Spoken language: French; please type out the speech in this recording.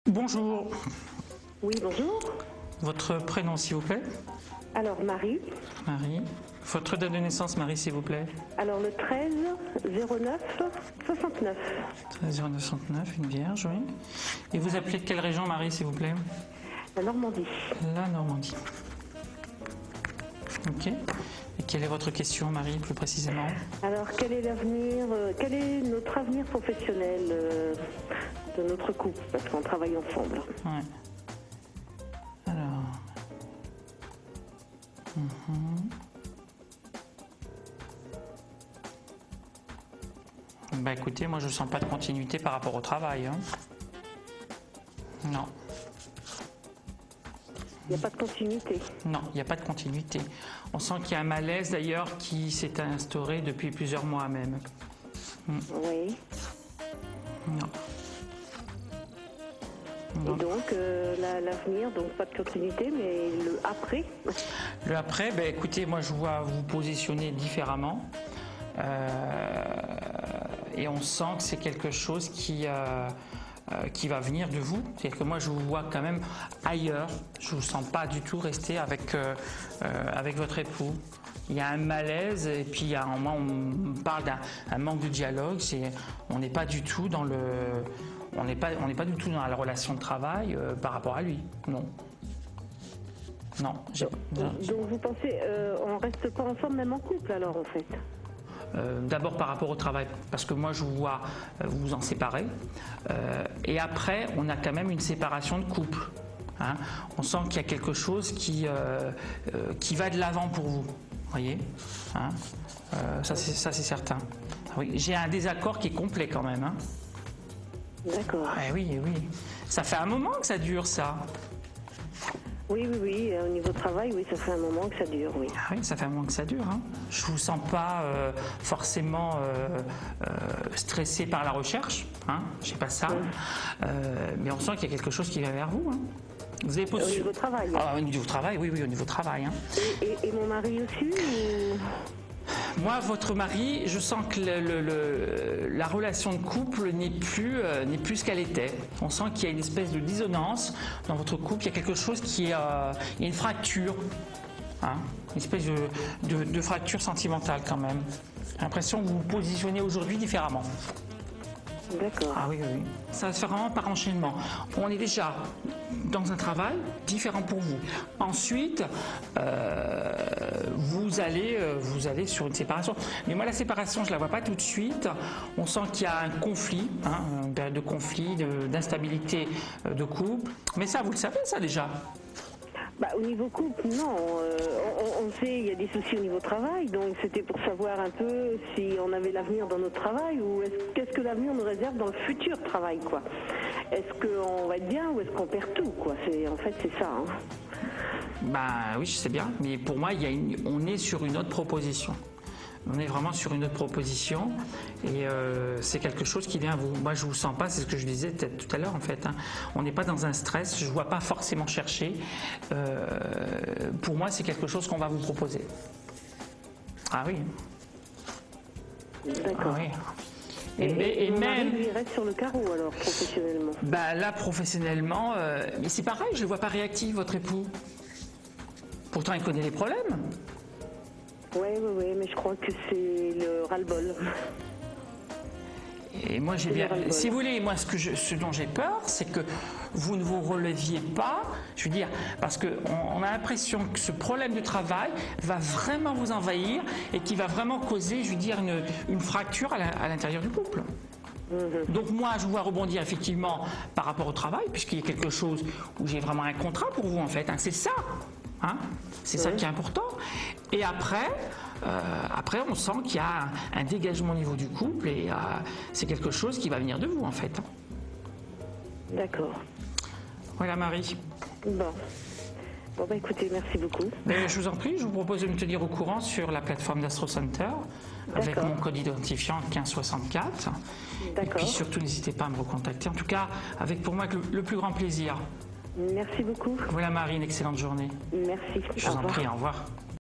Bonjour. Oui, bonjour. Votre prénom, s'il vous plaît? Alors, Marie. Marie. Votre date de naissance, Marie, s'il vous plaît? Alors, le 13 09 69. 13 09 69, une vierge, oui. Et vous appelez de quelle région, Marie, s'il vous plaît? La Normandie. La Normandie. Ok. Et quelle est votre question, Marie, plus précisément? Alors, quel est l'avenir, quel est notre avenir professionnel de notre couple? Parce qu'on travaille ensemble. Ouais. Alors. Bah écoutez, moi je sens pas de continuité par rapport au travail. Hein. Non. Il n'y a pas de continuité. Non, il n'y a pas de continuité. On sent qu'il y a un malaise d'ailleurs qui s'est instauré depuis plusieurs mois même. Oui. Non. Et donc, l'avenir, donc pas de continuité, mais le après? Le après, ben écoutez, moi je vois vous positionner différemment. Et on sent que c'est quelque chose qui va venir de vous. C'est-à-dire que moi je vous vois quand même ailleurs. Je ne vous sens pas du tout rester avec votre époux. Il y a un malaise et puis à un moment on parle d'un manque de dialogue. On n'est pas du tout dans on n'est pas du tout dans la relation de travail par rapport à lui. Non. Non. Donc vous pensez, on reste pas ensemble même en couple alors en fait? D'abord par rapport au travail, parce que moi je vous vois vous vous en séparer, et après on a quand même une séparation de couple. Hein. On sent qu'il y a quelque chose qui va de l'avant pour vous, voyez. Hein. Ça c'est certain. Oui, j'ai un désaccord qui est complet quand même. Hein. D'accord. Oui, oui. Ça fait un moment que ça dure ça. Oui, au niveau travail, oui, ça fait un moment que ça dure, oui. Ah oui, ça fait un moment que ça dure. Hein. Je vous sens pas forcément stressé par la recherche, hein. Je sais pas ça, mais on sent qu'il y a quelque chose qui va vers vous. Hein. Vous avez Au niveau travail. Ah, au niveau travail, oui, au niveau travail. Hein. Et mon mari aussi ou... Moi, votre mari, je sens que la relation de couple n'est plus ce qu'elle était. On sent qu'il y a une espèce de dissonance dans votre couple. Il y a quelque chose il y a une fracture, hein, une espèce de fracture sentimentale quand même. J'ai l'impression que vous vous positionnez aujourd'hui différemment. D'accord. Ah oui. Ça se fait vraiment par enchaînement. On est déjà dans un travail différent pour vous. Ensuite, vous allez sur une séparation. Mais moi, la séparation, je la vois pas tout de suite. On sent qu'il y a un conflit, hein, une période de conflit, d'instabilité de couple. Mais ça, vous le savez, ça déjà. Bah, au niveau couple, non. On sait, il y a des soucis au niveau travail, donc c'était pour savoir un peu si on avait l'avenir dans notre travail ou qu'est-ce que l'avenir nous réserve dans le futur travail, quoi. Est-ce qu'on va être bien ou est-ce qu'on perd tout, quoi. En fait, c'est ça. Hein. Bah oui, je sais bien, mais pour moi, on est sur une autre proposition. On est vraiment sur une autre proposition et c'est quelque chose qui vient à vous. Moi, je ne vous sens pas, c'est ce que je disais tout à l'heure en fait. Hein. On n'est pas dans un stress, je ne vois pas forcément chercher. Pour moi, c'est quelque chose qu'on va vous proposer. Ah oui. D'accord. Ah, oui. Et même il reste sur le carreau alors professionnellement. Bah là professionnellement, mais c'est pareil, je ne le vois pas réactif votre époux. Pourtant, il connaît les problèmes. Oui, mais je crois que c'est le ras-le-bol. Et moi, j'ai bien. Si vous voulez, moi, ce dont j'ai peur, c'est que vous ne vous releviez pas. Je veux dire, parce qu'on a l'impression que ce problème de travail va vraiment vous envahir et qui va vraiment causer, je veux dire, une fracture à l'intérieur du couple. Donc moi, je vous vois rebondir effectivement par rapport au travail, puisqu'il y a quelque chose où j'ai vraiment un contrat pour vous, en fait. Hein, c'est ça. Hein, c'est ça qui est important. Et après, on sent qu'il y a un dégagement au niveau du couple et c'est quelque chose qui va venir de vous en fait. D'accord. Voilà Marie. Bon, bah écoutez, merci beaucoup. Mais je vous en prie, je vous propose de me tenir au courant sur la plateforme d'Astro Center avec mon code identifiant 1564. Et puis surtout, n'hésitez pas à me recontacter. En tout cas, avec pour moi le plus grand plaisir. Merci beaucoup. Voilà Marie, une excellente journée. Merci. Je vous en prie, au revoir.